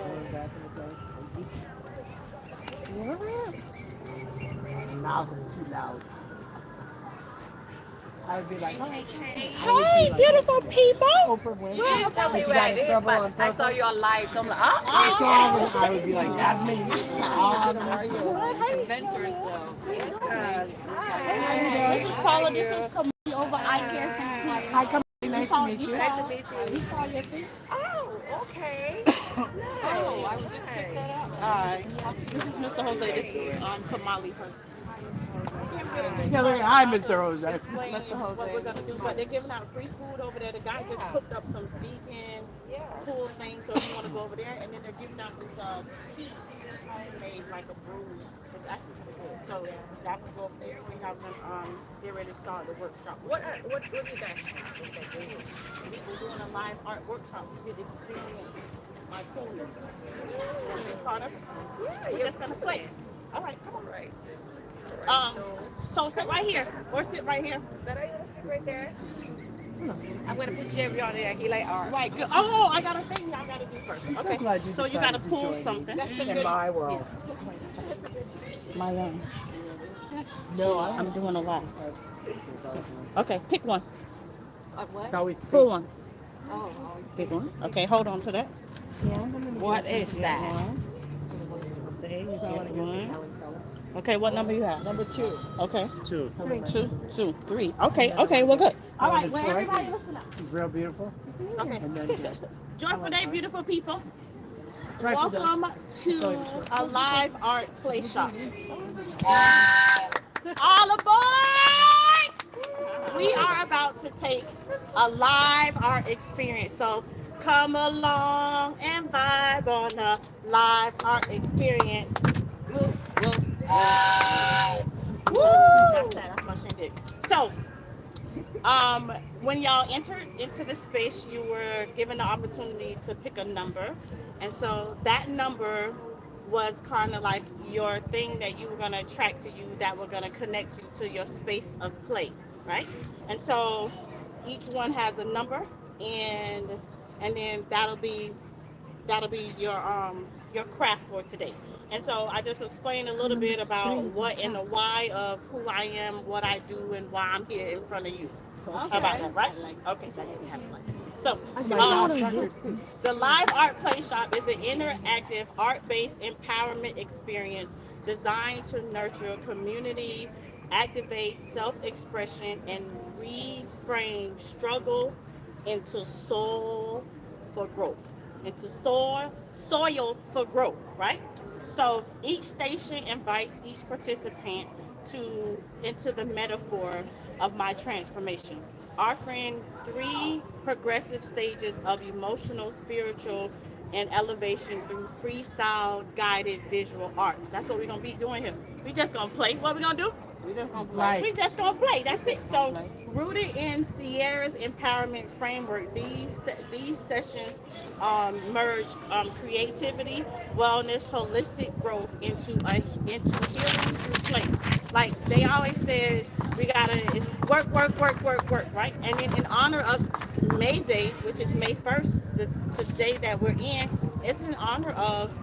crystals. Mouth is too loud. I would be like, Hey, beautiful people. Oprah Where Winfrey. am Tell me But you where got it in is, trouble but on I saw purpose. you on live, so I'm like, I would be like, that's me. Good, how are you? Adventurous though. Yes. Hi. This is Paula. This is Camille over Eye Care Supply. Hi, come. Nice to meet you. Nice to meet We you. saw your thing. Oh, okay. Oh, I would just pick that up. This is Mr. Jose. This is Kamali. Her. Yeah, look, hi, Mr. Jose. Explain what we're gonna do, but they're giving out free food over there. The guy just cooked up some vegan cool things, so if you want to go over there, and then they're giving out this tea homemade like a brew. It's actually pretty good. So y'all can go over there. We have them get ready to start the workshop. What is that? We're doing a live art workshop. You get experience my coolness. Want to be part of it? Yeah, We're you're just gonna play. All right, come on. right. So sit right here, or sit right here. Is that how you want to sit right there? I'm gonna put Jerry on there. He like art. Right, good. Oh, I got a thing y'all gotta do first. I'm so Okay. glad you So you decided gotta to pull join me something. in my world. My No, I'm doing a lot. So, okay, pick one. What? It's always Pull one. Oh, Pick one. Okay, hold on to that. what is that? Say you get one. Okay, what number you have? Number 2. Okay. Two. Two, three. Okay, well good. All right, well Troy. everybody listen up. She's real beautiful. Okay. And then Joyful day, beautiful people. Try to do- Welcome to a live art play shop. All aboard! We are about to take a live art experience. So come along and vibe on a live art experience. Woo, woo, woo. That's my shindig. So, when y'all entered into the space, you were given the opportunity to pick a number. And so that number was kind of like your thing that you were going to attract to you, that were going to connect you to your space of play, right? And so each one has a number, and then that'll be your craft for today. And so I just explained a little bit about what and the why of who I am, what I do, and why I'm here in front of you. How about that, right? Okay, so I just have one. So, the Live Art Play Shop is an interactive, art-based empowerment experience designed to nurture community, activate self-expression, and reframe struggle into soil for growth. Into soil for growth, right? So each station invites each participant into the metaphor of my transformation, offering 3 progressive stages of emotional, spiritual, and elevation through freestyle guided visual art. That's what we're gonna be doing here. We just gonna play. What we gonna do? We just gonna Right. We just gonna play. That's it. So, rooted in Sierra's empowerment framework, these sessions merge creativity, wellness, holistic growth into healing through play. Like they always said, we gotta it's work, right? And then in honor of May Day, which is May 1st, the day that we're in, it's in honor of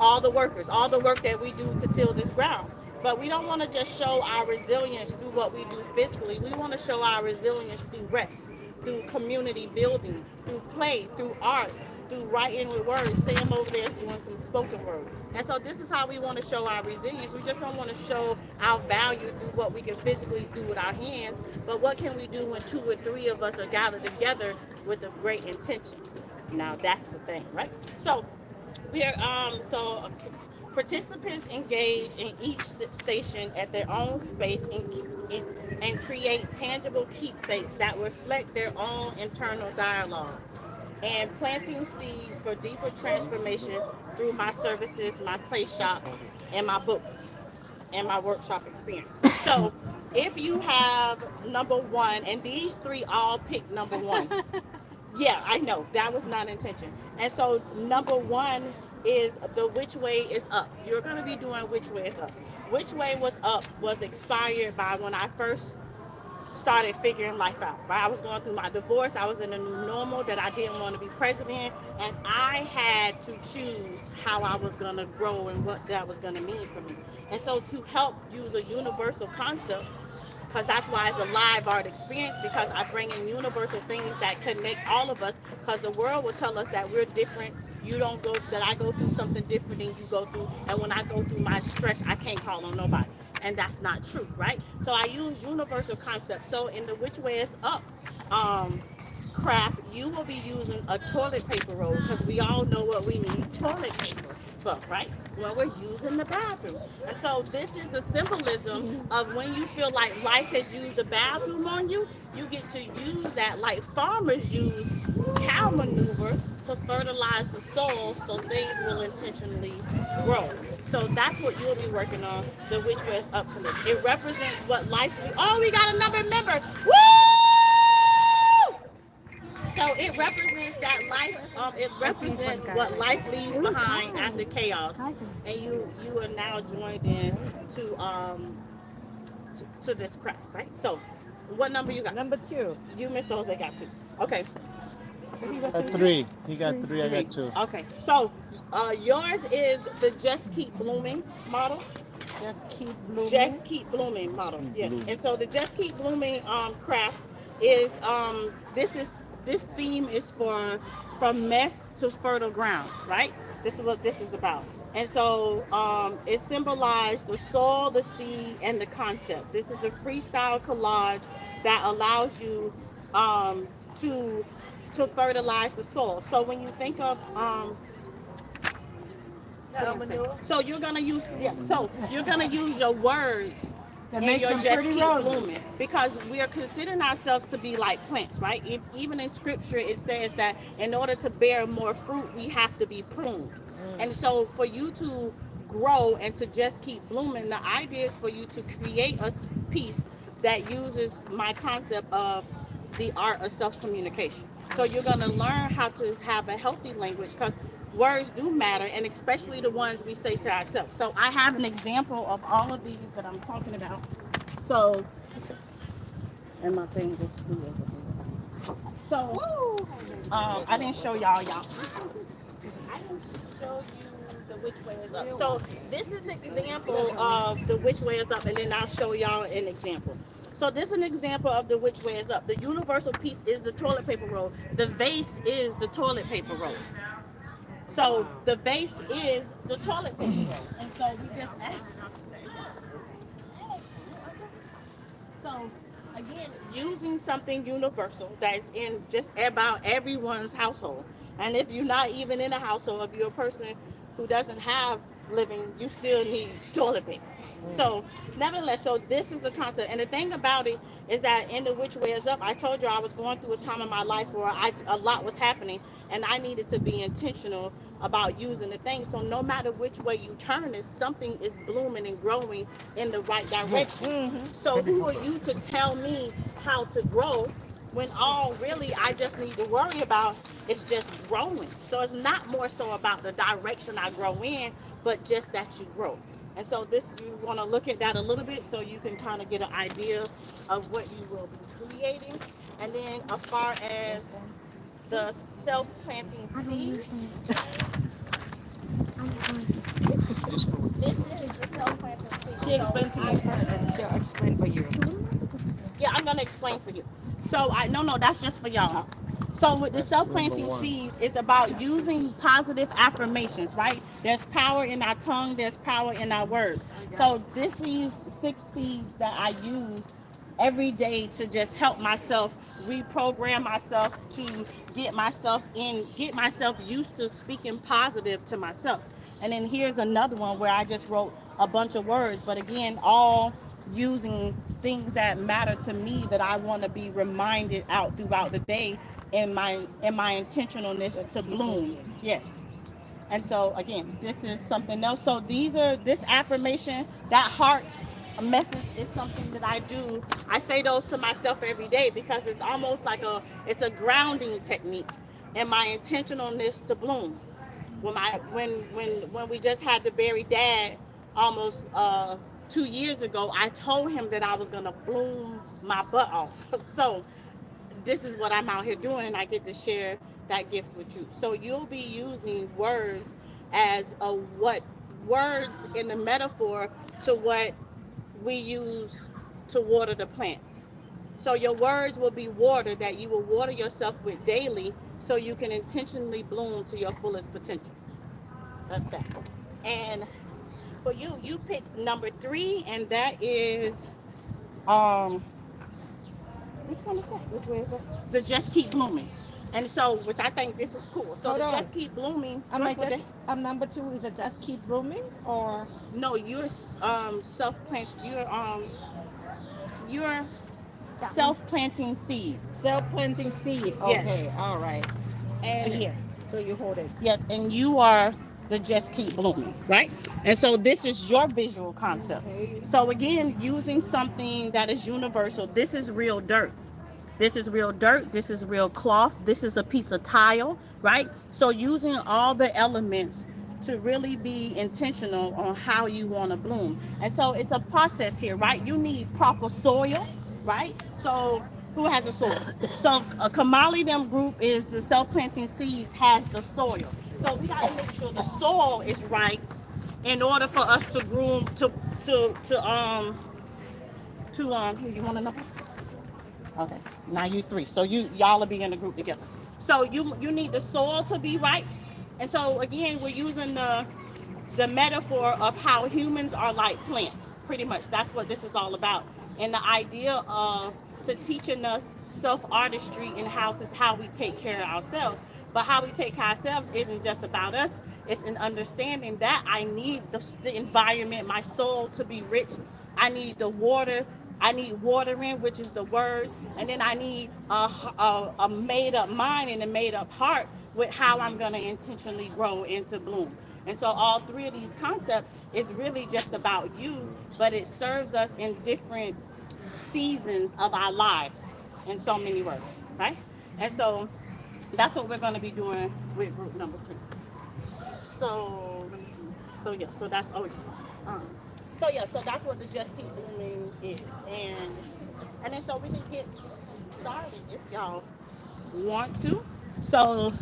all the workers, all the work that we do to till this ground. But we don't want to just show our resilience through what we do physically. We want to show our resilience through rest, through community building, through play, through art, through writing with words. Sam over there is doing some spoken word. And so this is how we want to show our resilience. We just don't want to show our value through what we can physically do with our hands, but what can we do when 2 or 3 of us are gathered together with a great intention? Now that's the thing, right? So participants engage in each station at their own space and create tangible keepsakes that reflect their own internal dialogue, and planting seeds for deeper transformation through my services, my play shop, and my books, and my workshop experience. So if you have number 1, and these 3 all pick number 1. Yeah, I know. That was not intention. And so number 1 is the which way is up. You're going to be doing which way is up. Which way was up was inspired by when I first started figuring life out. Right, I was going through my divorce. I was in a new normal that I didn't want to be present in, and I had to choose how I was going to grow and what that was going to mean for me. And so, to help use a universal concept, because that's why it's a live art experience, because I bring in universal things that connect all of us, because the world will tell us that we're different. You don't go that I go through something different than you go through, and when I go through my stress I can't call on nobody, and that's not true, right? So I use universal concepts. So in the which way is up um craft, you will be using a toilet paper roll, because we all know what we need toilet paper for, right? When we're using the bathroom. And so this is a symbolism of when you feel like life has used the bathroom on you, you get to use that like farmers use cow manure to fertilize the soil so things will intentionally grow. So that's what you'll be working on, the which way is up from this. It represents what life. Oh, we got another member. Woo! So it represents that life. It represents what life leaves behind after chaos, and you are now joined in to to this craft, right? So, what number you got? Number 2. You, Mr. Jose, got two. Okay, Three. He got three. I three. got two. Okay, so yours is the Just Keep Blooming model. Just keep blooming. Just Keep Blooming model. Keep Yes. blooming. And so the Just Keep Blooming craft is this theme is for from mess to fertile ground, right? This is what this is about. And so it symbolized the soil, the seed, and the concept. This is a freestyle collage that allows you to fertilize the soil. So when you think of so you're gonna use so you're gonna use your words That and makes your them just pretty keep roses. blooming, because we are considering ourselves to be like plants, right? Even in scripture it says that in order to bear more fruit we have to be pruned. And so for you to grow and to just keep blooming, the idea is for you to create a piece that uses my concept of the art of self-communication. So you're going to learn how to have a healthy language, because words do matter, and especially the ones we say to ourselves. So I have an example of all of these that I'm talking about. So, and my thing just flew over here. So, I didn't show y'all. I didn't show you the which way is up. So this is an example of the which way is up, and then I'll show y'all an example. So this is an example of the which way is up. The universal piece is the toilet paper roll. The vase is the toilet paper roll. So the base is the toilet paper roll. And so we just add. So again, using something universal that's in just about everyone's household. And if you're not even in a household, if you're a person who doesn't have living, you still need toilet paper. So, nevertheless, so this is the concept. And the thing about it is that in the which way is up, I told you I was going through a time in my life where a lot was happening, and I needed to be intentional about using the thing. So no matter which way you turn it, something is blooming and growing in the right direction. So who are you to tell me how to grow, when all really I just need to worry about is just growing? So it's not more so about the direction I grow in, but just that you grow. And so this, you want to look at that a little bit so you can kind of get an idea of what you will be creating. And then as far as the self-planting seed, this is the self-planting seed. She explained to me first, and she'll explain for you. Yeah, I'm gonna explain for you. So no, that's just for y'all. So with the self-planting seeds, it's about using positive affirmations, right? There's power in our tongue, there's power in our words. So this is 6 seeds that I use every day to just help myself reprogram myself, to get myself used to speaking positive to myself. And then here's another one where I just wrote a bunch of words, but again, all using things that matter to me, that I want to be reminded out throughout the day in my intentionalness to bloom. Yes. And so again, this is something else. So this affirmation, that heart message is something that I do. I say those to myself every day because it's almost like it's a grounding technique in my intentionalness to bloom. When we just had to bury dad almost 2 years ago, I told him that I was gonna bloom my butt off. So this is what I'm out here doing, and I get to share that gift with you. So you'll be using words as a what words in the metaphor to what we use to water the plants. So your words will be water that you will water yourself with daily so you can intentionally bloom to your fullest potential. That's that. And for you, you picked number 3, and that is um which one is that? Which way is it? The Just Keep Blooming. And so, which I think this is cool. So Hold the on. Just Keep Blooming. Number 2 is it just keep blooming or No, you're self-plant. You're self-planting seeds. self-planting seed? Yes. Okay, all right. And Here, so you hold it. yes, and you are the Just Keep Blooming, right? And so this is your visual concept. So again, using something that is universal. This is real dirt. This is real dirt. This is real cloth. This is a piece of tile, right? So using all the elements to really be intentional on how you want to bloom. And so it's a process here, right? You need proper soil, right? So who has the soil? So a Kamali them group is the self-planting seeds has the soil. So we got to make sure the soil is right in order for us to groom you want to know? Okay, now you 3. So y'all will be in a group together. So you need the soil to be right. And so again, we're using the metaphor of how humans are like plants. Pretty much that's what this is all about. And the idea of to teaching us self-artistry and how we take care of ourselves. But how we take care of ourselves isn't just about us. It's an understanding that I need the environment, my soul to be rich. I need the water. I need watering, which is the words, and then I need a made-up mind and a made-up heart with how I'm going to intentionally grow into bloom. And so all 3 of these concepts is really just about you, but it serves us in different seasons of our lives in so many words, right? And so that's what we're going to be doing with group number 3. So, let me see. So yeah, so that's OG. So that's what the Just Keep Blooming is, and then so we can get started if y'all want to. So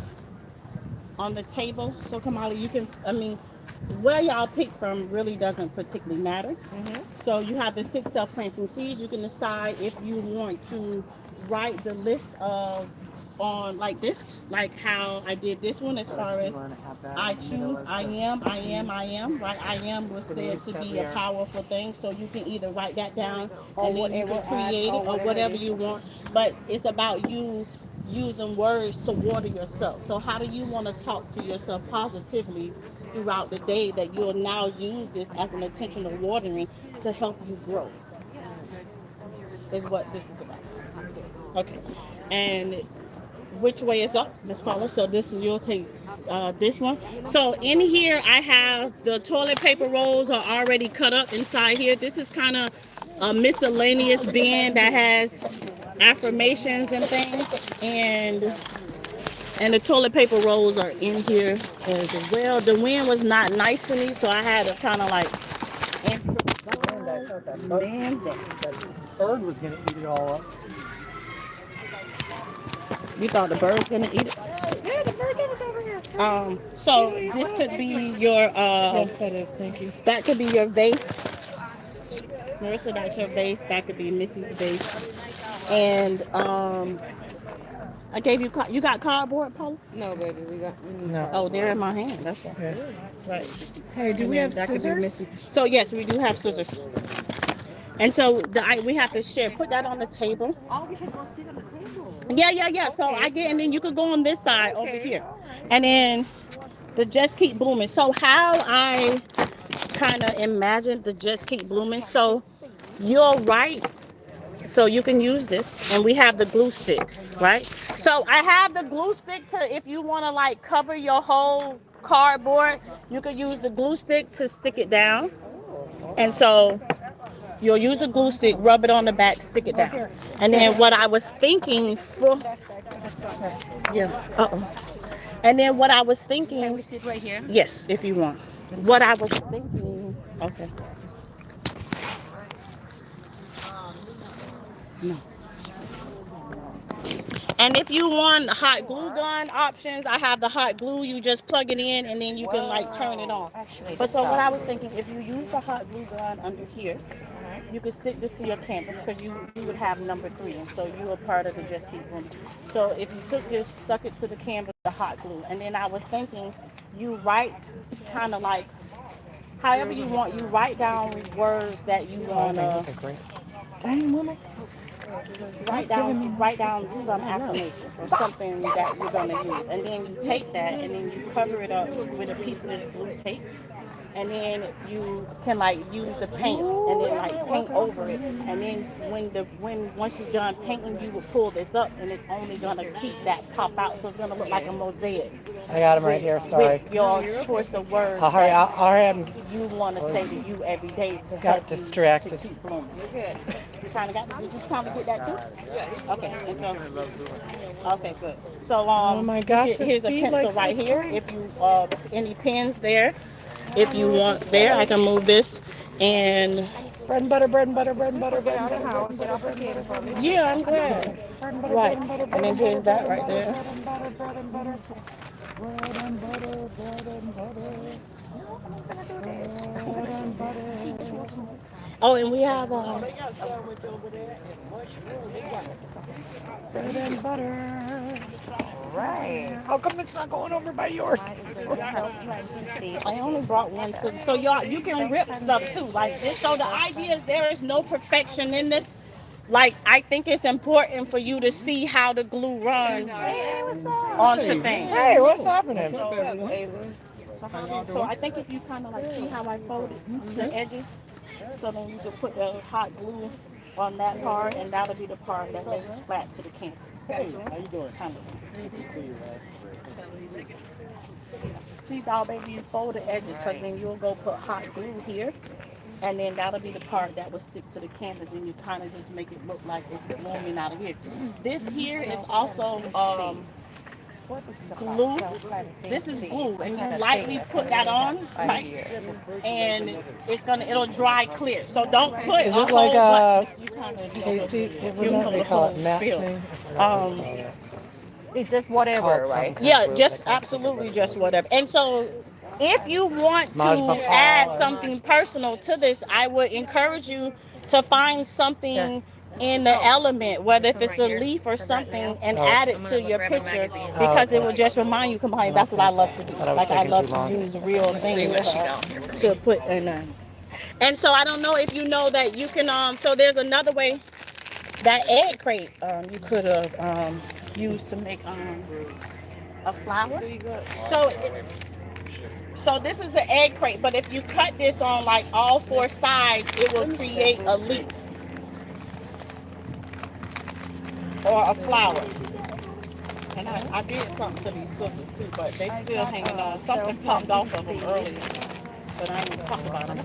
on the table, so Kamali, you can. I mean, where y'all pick from really doesn't particularly matter. Mm-hmm. So you have the 6 self-planting seeds. You can decide if you want to write the list of on like this, like how I did this one as far as I choose, I am, right? I am was said to be a powerful thing. So you can either write that down and then you can create it or whatever you want. But it's about you using words to water yourself. So how do you want to talk to yourself positively throughout the day that you'll now use this as an intentional watering to help you grow? Is what this is about. Okay. And which way is up, Miss Paula? So this is, you'll take this one. So in here, I have the toilet paper rolls are already cut up inside here. This is kind of a miscellaneous bin that has affirmations and things, and the toilet paper rolls are in here as well. The wind was not nice to me, so I had to kind of like The bird was going to eat it all up. You thought the bird's gonna eat it? Yeah, the bird that was over here. So this could be your Yes, that is. Thank you. that could be your vase. Marissa, that's your vase. That could be Missy's vase. And I gave you you got cardboard, Paula? No, baby, we need No. Oh, they're in my hand. That's why. Yeah. Right. Hey, do And we then have that could be scissors? Missy. So yes, we do have scissors. And so we have to share. Put that on the table. Oh, we can go sit on the table. Yeah. So I get, and then you could go on this side over here, and then the Just Keep Blooming. So how I kind of imagine the Just Keep Blooming. So you're right. So you can use this, and we have the glue stick, right? So I have the glue stick to, if you want to like cover your whole cardboard, you could use the glue stick to stick it down. And so you'll use a glue stick, rub it on the back, stick it down. And then what I was thinking for, and then what I was thinking, Can we sit right here? yes, if you want. What I was thinking, okay. No. And if you want hot glue gun options, I have the hot glue. You just plug it in and then you can like turn it on. Actually, But this so what I side. was thinking, if you use the hot glue gun under here, you could stick this to your canvas because you would have number 3, and so you are part of the Just Keep Room. So if you took this, stuck it to the canvas, the hot glue, and then I was thinking, you write kind of like however you want. You write down words that you want to Dang, woman. write down some affirmations or something that you're gonna use, and then you take that and then you cover it up with a piece of this blue tape, and then you can like use the paint and then like paint over it, and then when once you're done painting, you will pull this up, and it's only gonna keep that pop out, so it's gonna look like a mosaic. I got him right here. Sorry. With your choice of words I'll hurry. that I'll hurry. I'm you want to say to you every day to got help distracted. you to keep blooming. You're good. You kind of got. Did you kind of get that too? Okay. And so, okay, good. So Oh my gosh, the here's a speed pencil likes right this here. train. If you any pens there, if you want there, I can move this and. Bread and butter, bread and butter, bread and butter, bread and butter. Bread and butter, bread and butter. Yeah, I'm glad. Right. And then here's that right there. Bread and butter, bread and butter. Bread and butter, bread and butter. Bread and butter. Oh, and we have Bread and butter. Right. How come it's not going over by yours? I only brought one, so y'all you can rip stuff too like this. So the idea is there is no perfection in this. Like I think it's important for you to see how the glue runs onto things. Hey, what's happening? So I think if you kind of like see how I folded the edges, so then you can put the hot glue on that part, and that'll be the part that lays flat to the canvas. Hey, how you doing? Kind of. Good to see you, man. See, doll baby, you fold the edges because then you'll go put hot glue here, and then that'll be the part that will stick to the canvas, and you kind of just make it look like it's blooming out of here. This here is also glue. This is glue, and you lightly put that on, right? And it'll dry clear. So don't put Is a it whole like bunch. a You kind of pasty? you What do they call it? Matte thing? It's just whatever, right? Yeah, just absolutely just whatever. And so if you want to add something personal to this, I would encourage you to find something in the element, whether if it's a leaf or something, and add it to your picture because it will just remind you. Combine. That's what I love to do. Like I love to use real things to put in there. And so I don't know if you know that you can. So there's another way that egg crate you could have used to make a flower. So this is an egg crate, but if you cut this on like all 4 sides, it will create a leaf or a flower. And I did something to these scissors too, but they still hanging on. Something popped off of them earlier, but I ain't gonna talk about them.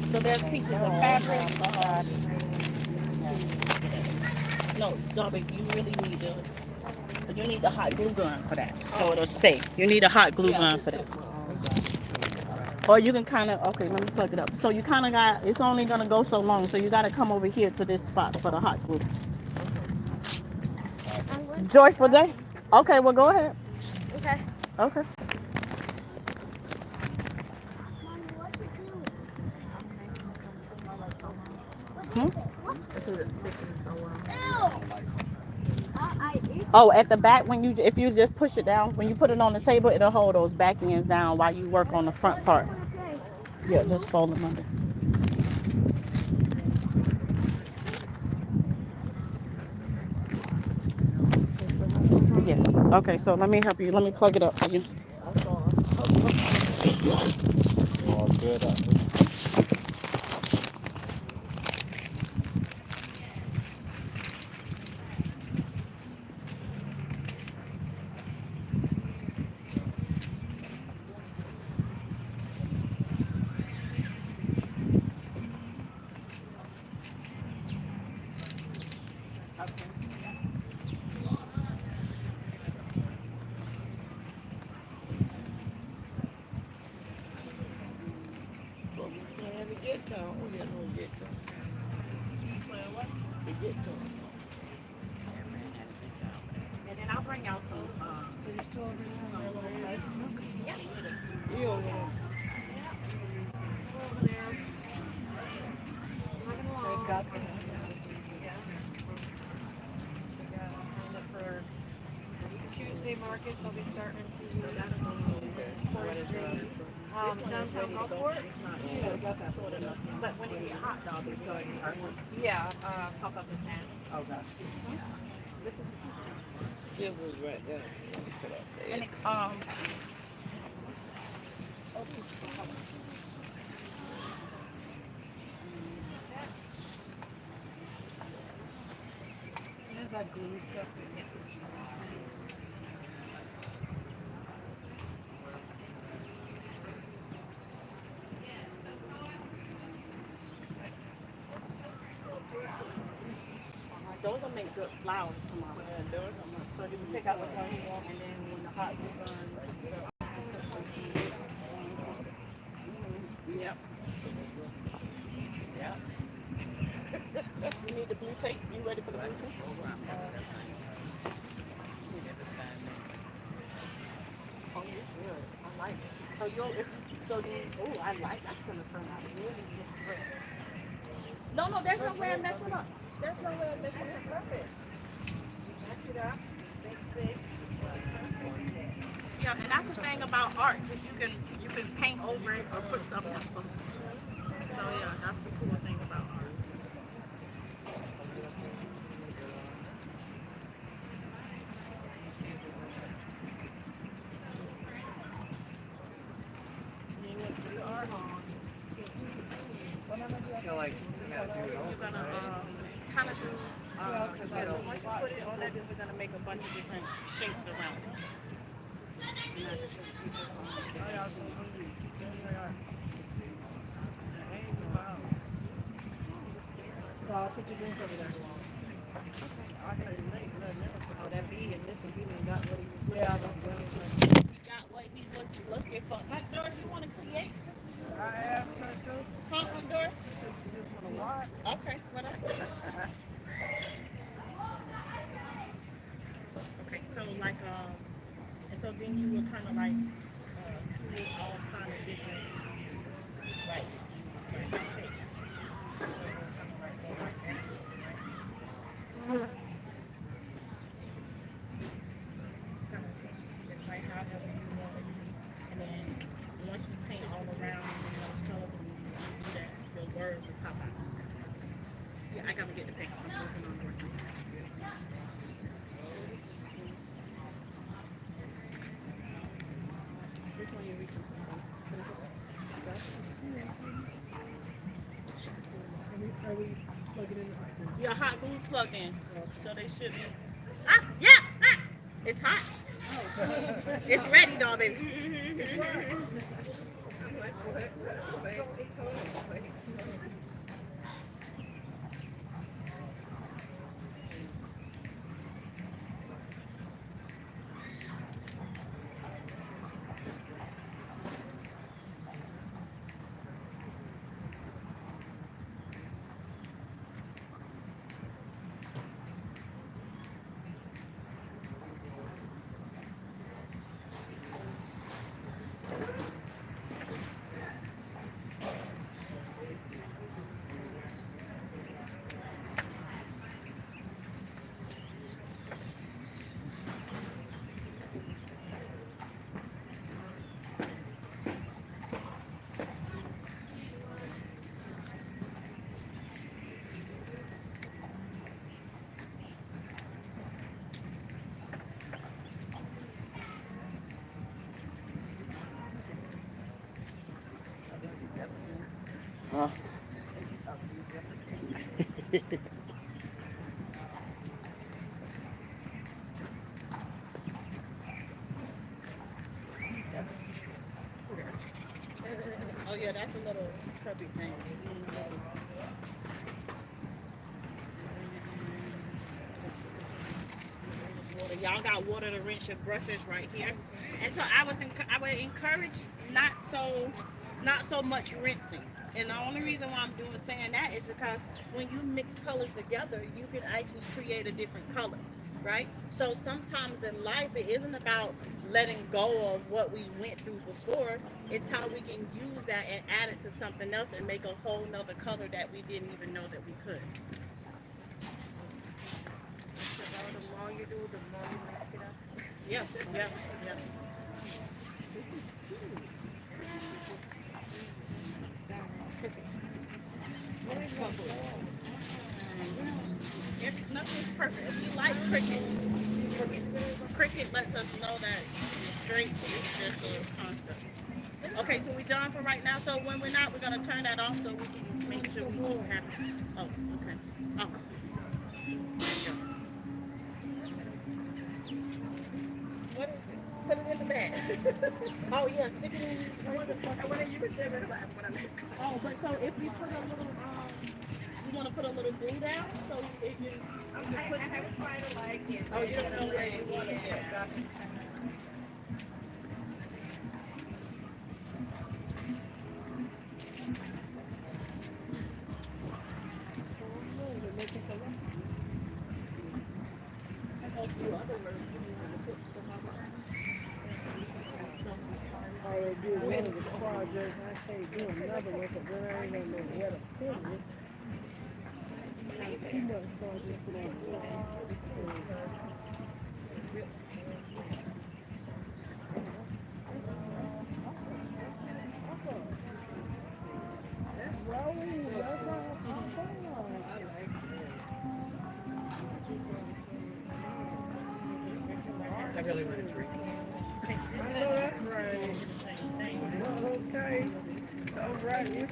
So there's pieces of fabric. No, Dobby, you really need the hot glue gun for that, so it'll stay. You need a hot glue gun for that. Or you can kind of, okay, let me plug it up. So you kind of got, it's only going to go so long, so you got to come over here to this spot for the hot glue. Joyful day? Okay, well, go ahead. Okay. Okay. Oh, at the back, if you just push it down, when you put it on the table, it'll hold those back ends down while you work on the front part. Yeah, just fold them under. Yes. Okay, so let me help you. Let me plug it up for you. All good. There's got some. Yeah. We got signed up for Tuesday markets. I'll be starting in 2 weeks. Forestry. Downtown Gulfport. But when you get hot dog, it's like Yeah, pop up in Thang. Oh, gotcha. Silver's right there. and it, There's that glue stuff. those will make good flowers tomorrow. So you can pick out which one you want, and then when the hot gets done. Yep. Yep. You need the blue tape? You ready for the blue tape? Oh, you're good. I like it. So I like that's gonna turn out really great. No, there's no way of messing up. There's no way of messing up. Perfect. Mess it up. Fix it. Yeah, and that's the thing about art, because you can paint over it or put something else on it. So yeah, that's the cool thing about art. You are on. I feel like you gotta do it You're all. gonna kind of do, yeah, so once you put it on there, then we're gonna make a bunch of different shapes around it. And I can show you pictures on it. Put your drink over there. Oh, that bee and this one, he done got what he was looking Yeah, for. that's good. He got what he was looking for. Huh, Doris, you want to create? I asked her to. Huh, Doris? She said she just want to watch. Okay, well, that's good. Okay, so like, and so then you will kind of like create all kind of different, like, shapes. So we'll kind of like go like that. Kind of see. It's like however you want it to be. And then once you paint all around and those colors and you do that, your words will pop out. Yeah, I gotta get the paint. I'm working on it. Which one you reaching for? Are we plugging in the hot glue? Your hot glue's plugged in, so they should be. Yeah, it's hot. It's ready, dog, baby. Huh? Oh yeah, that's a little chubby thing. Water. Y'all got water to rinse your brushes right here. And so I would encourage not so much rinsing. And the only reason why I'm saying that is because when you mix colors together, you can actually create a different color, right? So sometimes in life, it isn't about letting go of what we went through before. It's how we can use that and add it to something else and make a whole nother color that we didn't even know that we could. So the more you do, the more you mix it up. Yeah, yeah, yeah. Nothing's perfect. If you like cricket, cricket lets us know that straight is just a concept. Okay, so we done for right now. So when we're not, we're gonna turn that off so we can make sure we keep happy. Oh, okay. Oh, what is it? Put it in the bag. Oh yeah, stick it in. I want to use them in the bag when I make. Oh, but so if we put a little, you want to put a little glue down so it can. I haven't finalized yet. Oh, you don't know where you want it yet. Gotcha. I already did one of the projects. I can't do another one because then I ain't gonna know where to put it. Too much projects for that. I really want to drink. I know that's right. Okay. All right.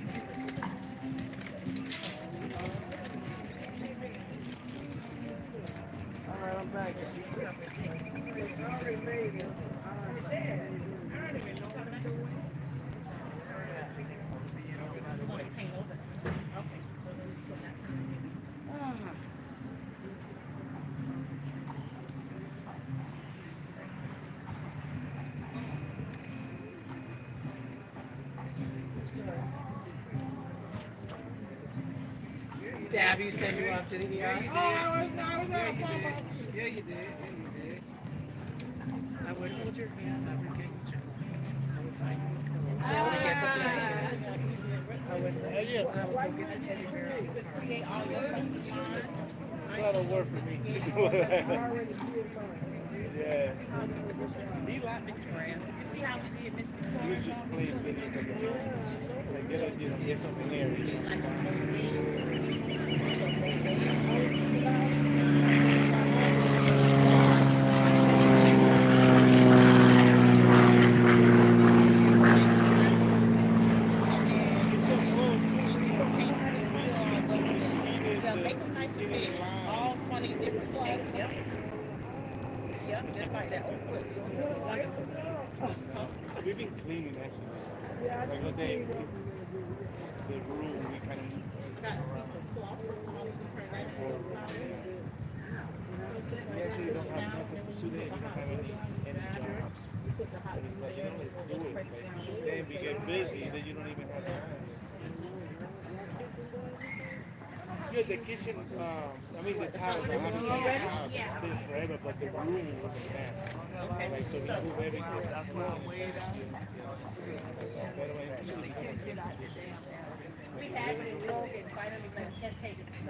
All right, I'm back. I already made it. Dab, you send you off to the ER? Yeah, you did. I would hold your hand, I would get I would sign you. I would get the blanket. I would go get the teddy bear. It's not a word for me to do that. Yeah. He liked me. You see how we did Miss He was just playing videos like get something there. It's so close too. You see Yeah, make them nice and big. All funny different shapes. Yep. Yep, just like that. Oh, good. Wonderful. We've been cleaning actually. Like one day, the room we kind of Got a piece of cloth. You can turn that into a flower. we actually don't have nothing today. We don't have any jobs. So it's like you don't do it. Like then we get busy, then you don't even have time. Yeah, the kitchen. I mean the tiles. I haven't done the tiles. It's been forever, but the room was a mess. Like so, we move everything. That's why I'm way down.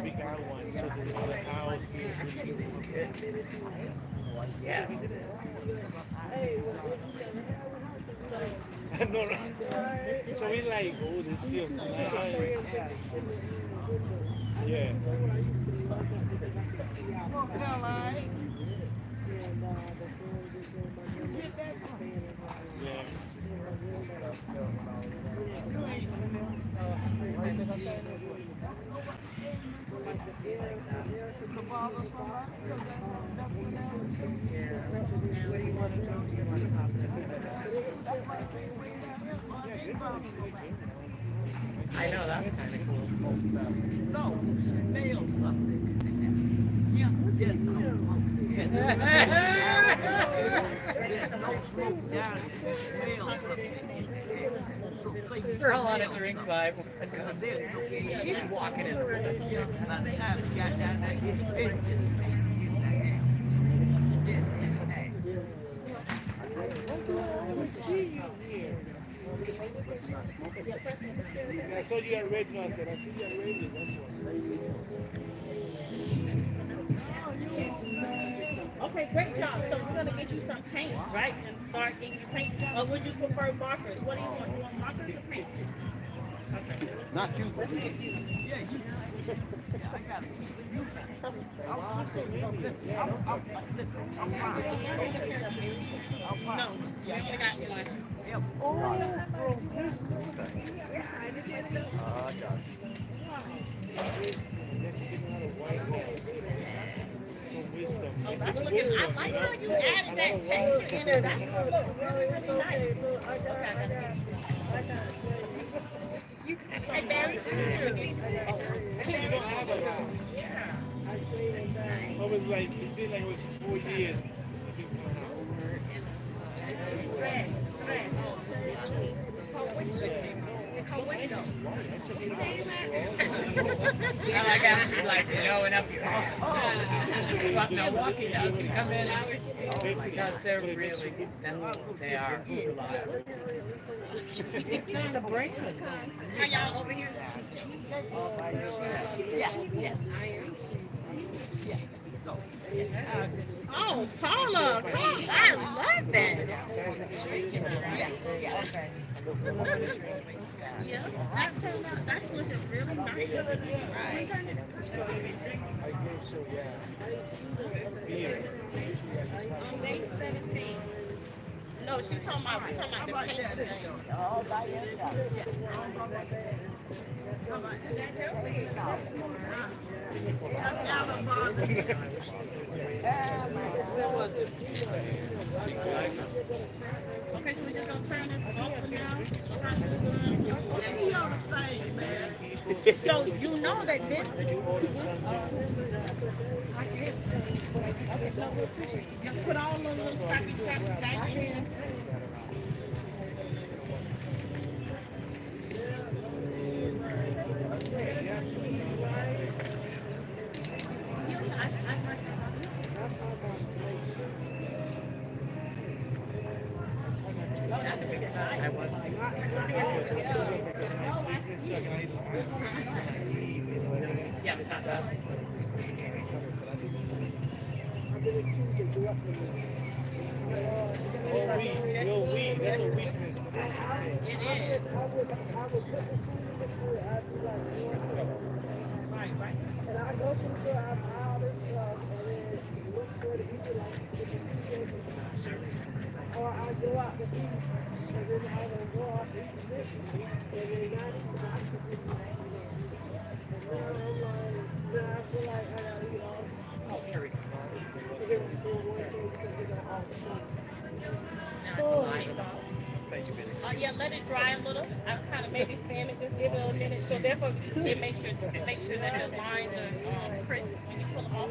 We got one, so the house Yes, it is. no, no. So we like, oh, this feels nice. Yeah. Yeah. What do you want to do? Do you want to pop it in? I know, that's kind of cool. No, nail something. Yeah, yes, nail something. We're all on a drink vibe. She's walking in the room. By the time we got down there, getting ready, yes, and see you here. And I saw you at radio. I said, I see you at radio. Okay, great job. So we're gonna get you some paint, right? And start getting you paint. Or would you prefer markers? What do you want? You want markers or paint? Okay. Not you, but you. Yeah, you. Yeah, I got it. You got it. Listen, I'm fine. No, we only got one. Yep. Oh, that's looking. I like how you added that texture in there. That's gonna look really, really nice. You and very serious. You don't have a house. Yeah. I was like, it's been like it was 4 years. Stress. I got she's like blowing up your head. Milwaukee does. We come in because they're really, they are reliable. It's a break. How y'all over here? Yes. Oh, Paula, come! I love that. Yeah, that turned out. That's looking really nice. Right. I guess so, yeah. On day 17. No, she talking about. We talking about the paint today. All by yourself. Where was it? Okay, so we just gonna turn this off for now. So you know that this. You put all those little scrappy scraps back in here. I was thinking. Yeah, but not that. Real weed. That's a weakness. It is. Right. And I go to the store, I buy all this stuff, and then look for the people like, or I go out to eat, and then I will go out to eat this, and then I then I feel like I gotta eat all this. Yeah, let it dry a little. I kind of maybe fan it, just give it a minute. So therefore, it makes sure that the lines are crisp when you pull them off.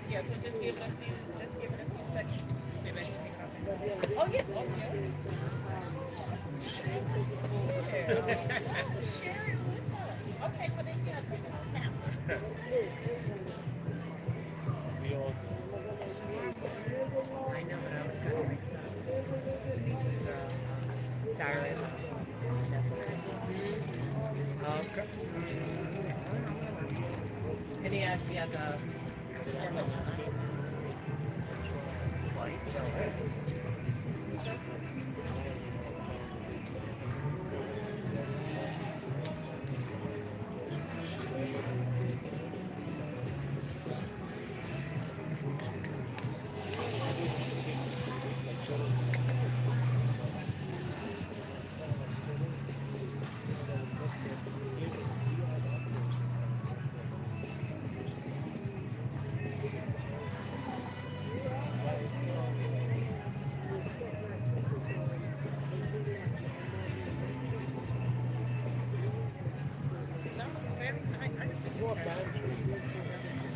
Yeah, so just give it a few seconds. Oh yeah. Share it with us. Okay, well then you gotta take it off now. I know, but I was kind of mixed up. Entirely. Okay. And he had the. Well, he's still there.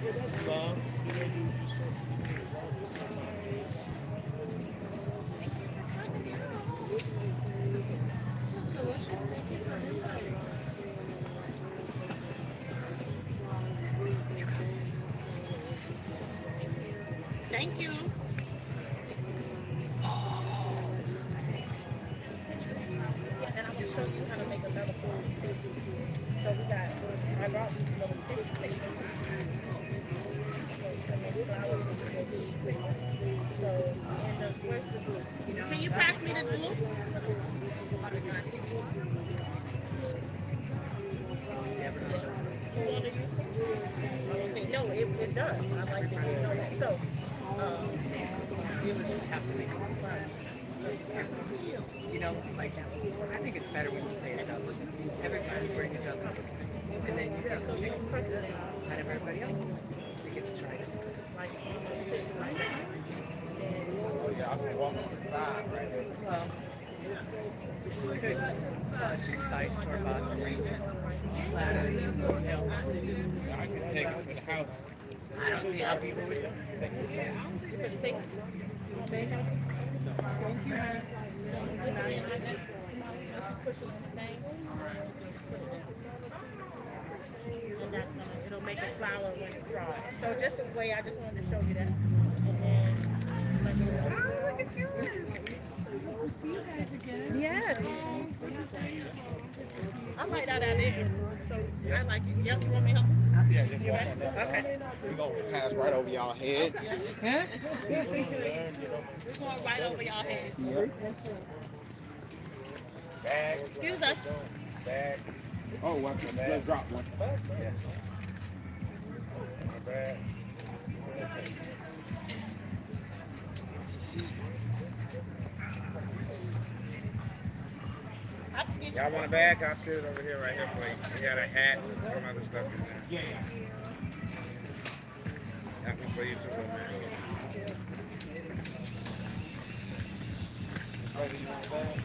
That's love. Thank you. So we got, I brought these little fish sticks. So, and where's the glue? Can you pass me the glue? You want to use it? Okay, no, it does. I like that. You know that. So, Dealers have to make a plan. You know, like, I think it's better when you say it doesn't. Everybody bring it doesn't. And then you get something out of everybody else's. So you get to try it. Oh, yeah, I can walk on the side right there. Well, you could such a nice store about the range. Platters, hotel. I can take it for the house. I don't see how people would Take it to the house. take it. Thank you. Push it on the thing. And that's gonna, it'll make a flower when it dries. So just a way, I just wanted to show you that. And then, like this. Oh, look at you. See you guys again. Yes. I like that idea. So I like it. Yep, you want me to help? Yeah, just walk on that. Okay. We gonna pass right over y'all heads. Huh? We're going right over y'all heads. Bag. Excuse us. Bag. Oh, watch it. Let's drop one. Yes. Bag. Y'all want a bag? I'll sit it over here, right here for you. We got a hat and some other stuff in there. Yeah. That one for you too, man. This lady, you want a bag?